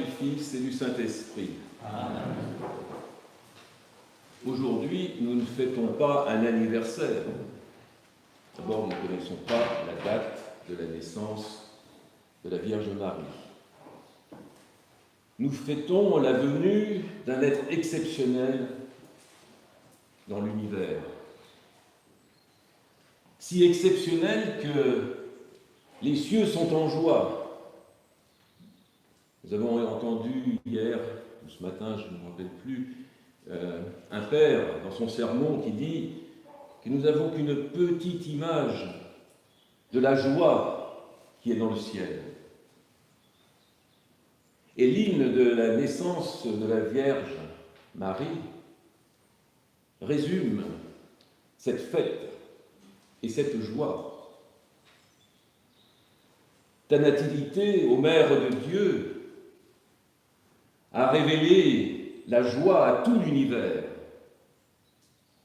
du Fils et du Saint-Esprit. Amen. Aujourd'hui, nous ne fêtons pas un anniversaire. D'abord, nous ne connaissons pas la date de la naissance de la Vierge Marie. Nous fêtons la venue d'un être exceptionnel dans l'univers. Si exceptionnel que les cieux sont en joie. Nous avons entendu hier, ou ce matin, je ne me rappelle plus, un père dans son sermon qui dit que nous n'avons qu'une petite image de la joie qui est dans le ciel. Et l'hymne de la naissance de la Vierge Marie résume cette fête et cette joie. Ta nativité, ô Mère de Dieu, a révélé la joie à tout l'univers,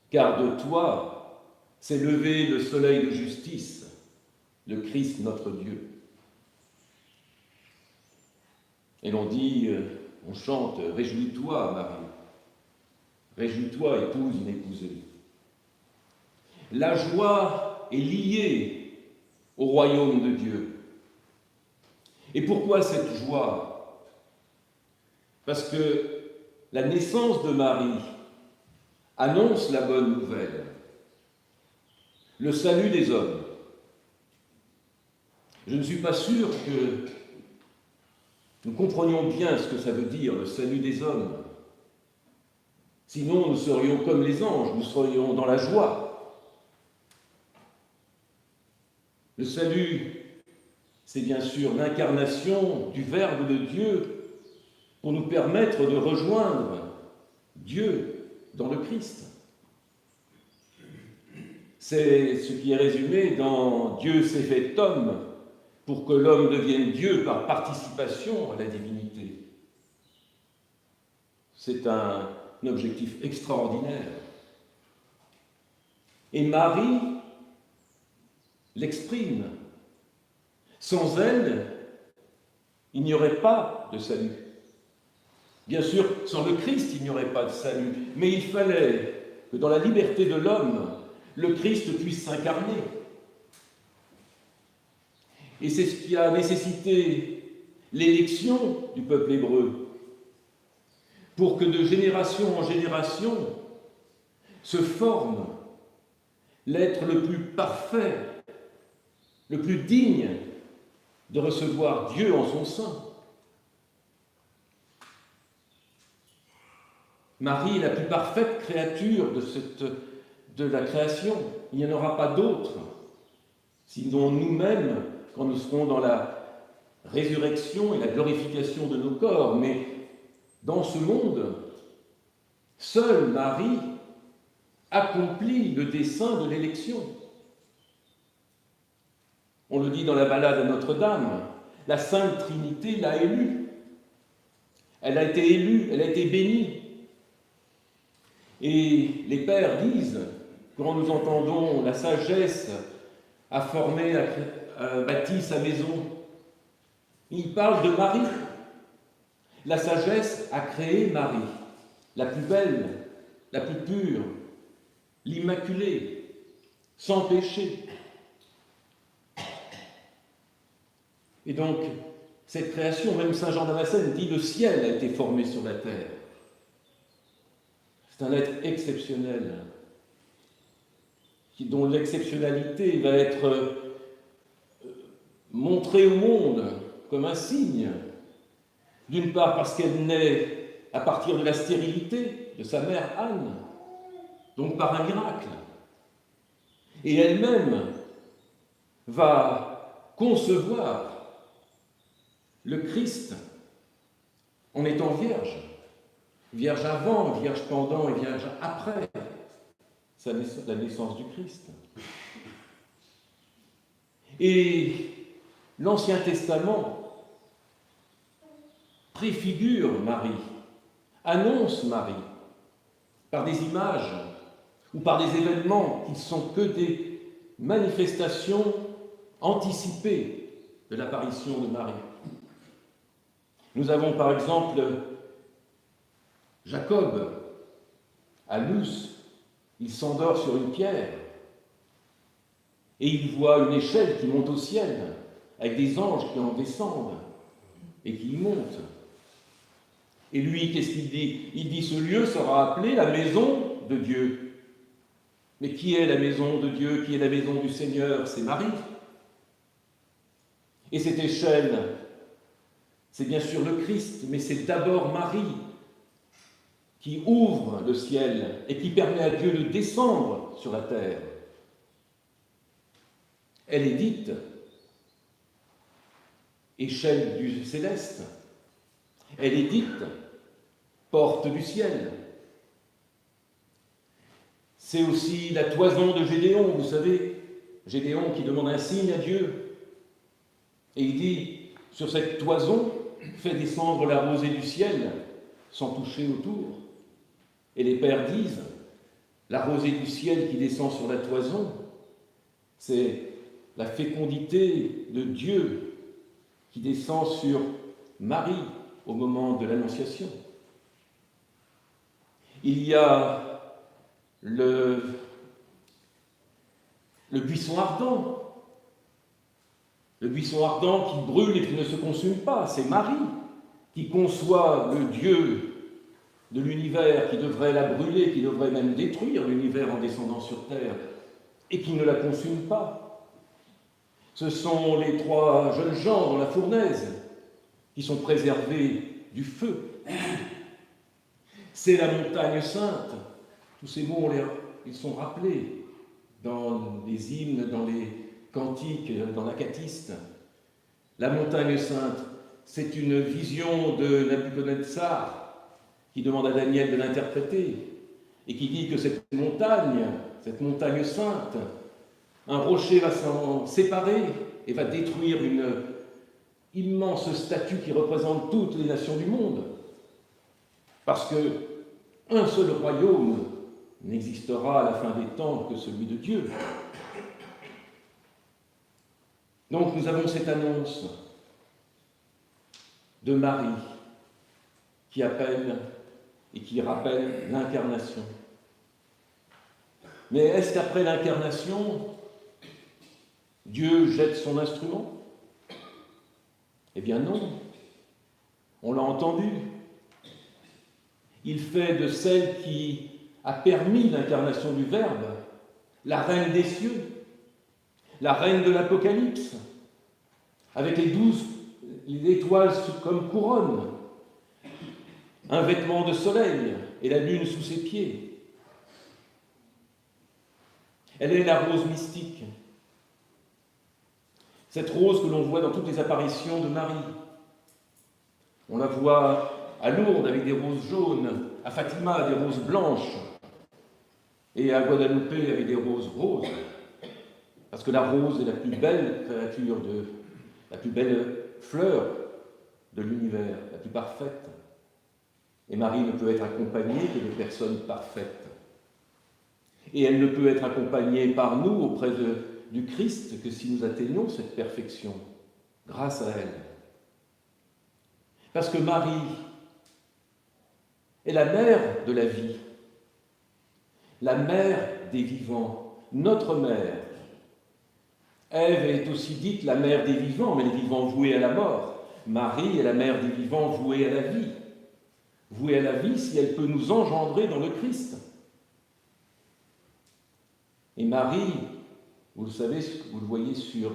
car de toi s'est levé le soleil de justice, le Christ notre Dieu. Et l'on dit, on chante « Réjouis-toi, Marie, réjouis-toi, épouse inépousée ». La joie est liée au royaume de Dieu. Et pourquoi cette joie ? Parce que la naissance de Marie annonce la bonne nouvelle, le salut des hommes. Je ne suis pas sûr que nous comprenions bien ce que ça veut dire, le salut des hommes. Sinon, nous serions comme les anges, nous serions dans la joie. Le salut, c'est bien sûr l'incarnation du Verbe de Dieu pour nous permettre de rejoindre Dieu dans le Christ. C'est ce qui est résumé dans « Dieu s'est fait homme » pour que l'homme devienne Dieu par participation à la divinité. C'est un objectif extraordinaire. Et Marie l'exprime. Sans elle, il n'y aurait pas de salut. Bien sûr, sans le Christ, il n'y aurait pas de salut. Mais il fallait que dans la liberté de l'homme, le Christ puisse s'incarner. Et c'est ce qui a nécessité l'élection du peuple hébreu, pour que de génération en génération se forme l'être le plus parfait, le plus digne de recevoir Dieu en son sein. Marie est la plus parfaite créature de la création. Il n'y en aura pas d'autre, sinon nous-mêmes, quand nous serons dans la résurrection et la glorification de nos corps. Mais dans ce monde, seule Marie accomplit le dessein de l'élection. On le dit dans la ballade à Notre-Dame, la Sainte Trinité l'a élue. Elle a été élue, elle a été bénie. Et les pères disent, quand nous entendons la sagesse a formé, a bâti sa maison, ils parlent de Marie. La sagesse a créé Marie, la plus belle, la plus pure, l'immaculée, sans péché. Et donc, cette création, même Saint Jean Damascène dit, le ciel a été formé sur la terre. C'est un être exceptionnel, dont l'exceptionnalité va être montrée au monde comme un signe. D'une part parce qu'elle naît à partir de la stérilité de sa mère Anne, donc par un miracle. Et elle-même va concevoir le Christ en étant vierge. Vierge avant, vierge pendant et vierge après la naissance du Christ. Et l'Ancien Testament préfigure Marie, annonce Marie par des images ou par des événements qui ne sont que des manifestations anticipées de l'apparition de Marie. Nous avons par exemple Jacob, à Luz, il s'endort sur une pierre et il voit une échelle qui monte au ciel avec des anges qui en descendent et qui y montent. Et lui, qu'est-ce qu'il dit? Il dit: ce lieu sera appelé la maison de Dieu. Mais qui est la maison de Dieu? Qui est la maison du Seigneur? C'est Marie. Et cette échelle, c'est bien sûr le Christ, mais c'est d'abord Marie qui ouvre le ciel et qui permet à Dieu de descendre sur la terre. Elle est dite échelle du céleste. Elle est dite porte du ciel. C'est aussi la toison de Gédéon, vous savez, Gédéon qui demande un signe à Dieu. Et il dit, sur cette toison, fais descendre la rosée du ciel sans toucher autour. Et les pères disent, la rosée du ciel qui descend sur la toison, c'est la fécondité de Dieu qui descend sur Marie au moment de l'Annonciation. Il y a le buisson ardent. Le buisson ardent qui brûle et qui ne se consume pas, c'est Marie qui conçoit le Dieu de l'univers qui devrait la brûler, qui devrait même détruire l'univers en descendant sur terre, et qui ne la consume pas. Ce sont les 3 jeunes gens dans la fournaise qui sont préservés du feu. C'est la montagne sainte. Tous ces mots, ils sont rappelés dans les hymnes, dans les cantiques, dans l'Acatiste. La montagne sainte, c'est une vision de Nabuchodonosor qui demande à Daniel de l'interpréter et qui dit que cette montagne sainte, un rocher va s'en séparer et va détruire une immense statue qui représente toutes les nations du monde. Parce qu'un seul royaume n'existera à la fin des temps que celui de Dieu. Donc nous avons cette annonce de Marie qui appelle et qui rappelle l'incarnation. Mais est-ce qu'après l'incarnation, Dieu jette son instrument? Eh bien non, on l'a entendu. Il fait de celle qui a permis l'incarnation du Verbe la reine des cieux, la reine de l'Apocalypse, avec les 12 étoiles comme couronne, un vêtement de soleil et la lune sous ses pieds. Elle est la rose mystique, cette rose que l'on voit dans toutes les apparitions de Marie. On la voit à Lourdes avec des roses jaunes, à Fatima des roses blanches, et à Guadalupe avec des roses roses. Parce que la rose est la plus belle créature, la plus belle fleur de l'univers, la plus parfaite. Et Marie ne peut être accompagnée que de personnes parfaites. Et elle ne peut être accompagnée par nous auprès du Christ que si nous atteignons cette perfection, grâce à elle. Parce que Marie est la mère de la vie, la mère des vivants, notre mère. Ève est aussi dite la mère des vivants, mais les vivants voués à la mort. Marie est la mère des vivants voués à la vie. Vouée à la vie si elle peut nous engendrer dans le Christ. Et Marie, vous le savez, vous le voyez sur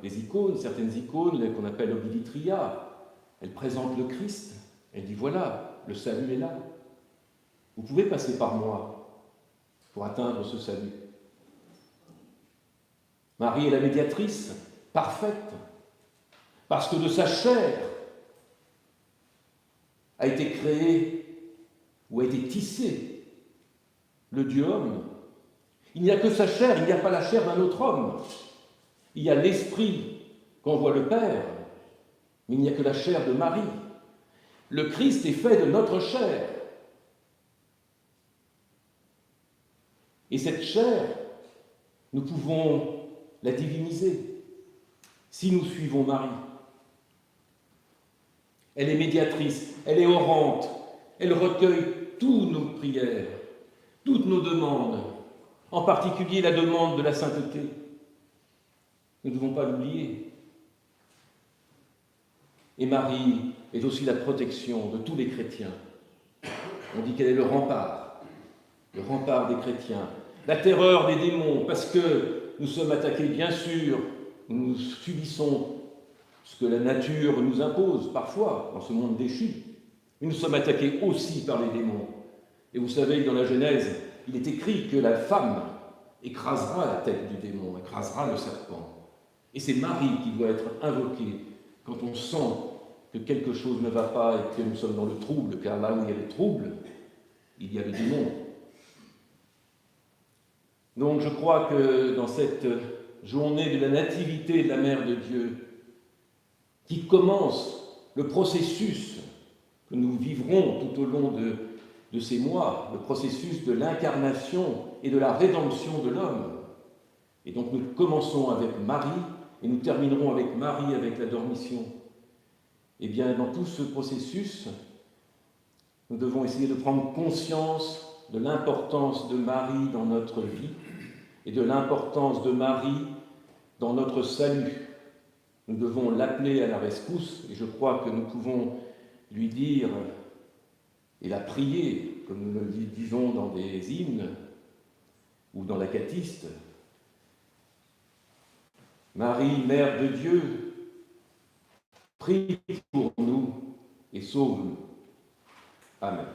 les icônes, certaines icônes qu'on appelle Obiditria, elle présente le Christ. Elle dit voilà, le salut est là. Vous pouvez passer par moi pour atteindre ce salut. Marie est la médiatrice parfaite, parce que de sa chair a été créé ou a été tissé le Dieu homme. Il n'y a que sa chair, il n'y a pas la chair d'un autre homme. Il y a l'esprit qu'envoie le Père, mais il n'y a que la chair de Marie. Le Christ est fait de notre chair. Et cette chair, nous pouvons la diviniser si nous suivons Marie. Elle est médiatrice, elle est orante, elle recueille toutes nos prières, toutes nos demandes, en particulier la demande de la sainteté. Nous ne devons pas l'oublier. Et Marie est aussi la protection de tous les chrétiens. On dit qu'elle est le rempart des chrétiens, la terreur des démons, parce que nous sommes attaqués, bien sûr, nous subissons ce que la nature nous impose parfois dans ce monde déchu, mais nous sommes attaqués aussi par les démons. Et vous savez que dans la Genèse, il est écrit que la femme écrasera la tête du démon, écrasera le serpent. Et c'est Marie qui doit être invoquée quand on sent que quelque chose ne va pas et que nous sommes dans le trouble, car là où il y a le trouble, il y a le démon. Donc je crois que dans cette journée de la nativité de la Mère de Dieu, qui commence le processus que nous vivrons tout au long de ces mois, le processus de l'incarnation et de la rédemption de l'homme. Et donc nous commençons avec Marie et nous terminerons avec Marie, avec la Dormition. Eh bien, dans tout ce processus, nous devons essayer de prendre conscience de l'importance de Marie dans notre vie et de l'importance de Marie dans notre salut. Nous devons l'appeler à la rescousse, et je crois que nous pouvons lui dire et la prier, comme nous le disons dans des hymnes ou dans l'Acatiste. Marie, Mère de Dieu, prie pour nous et sauve-nous. Amen.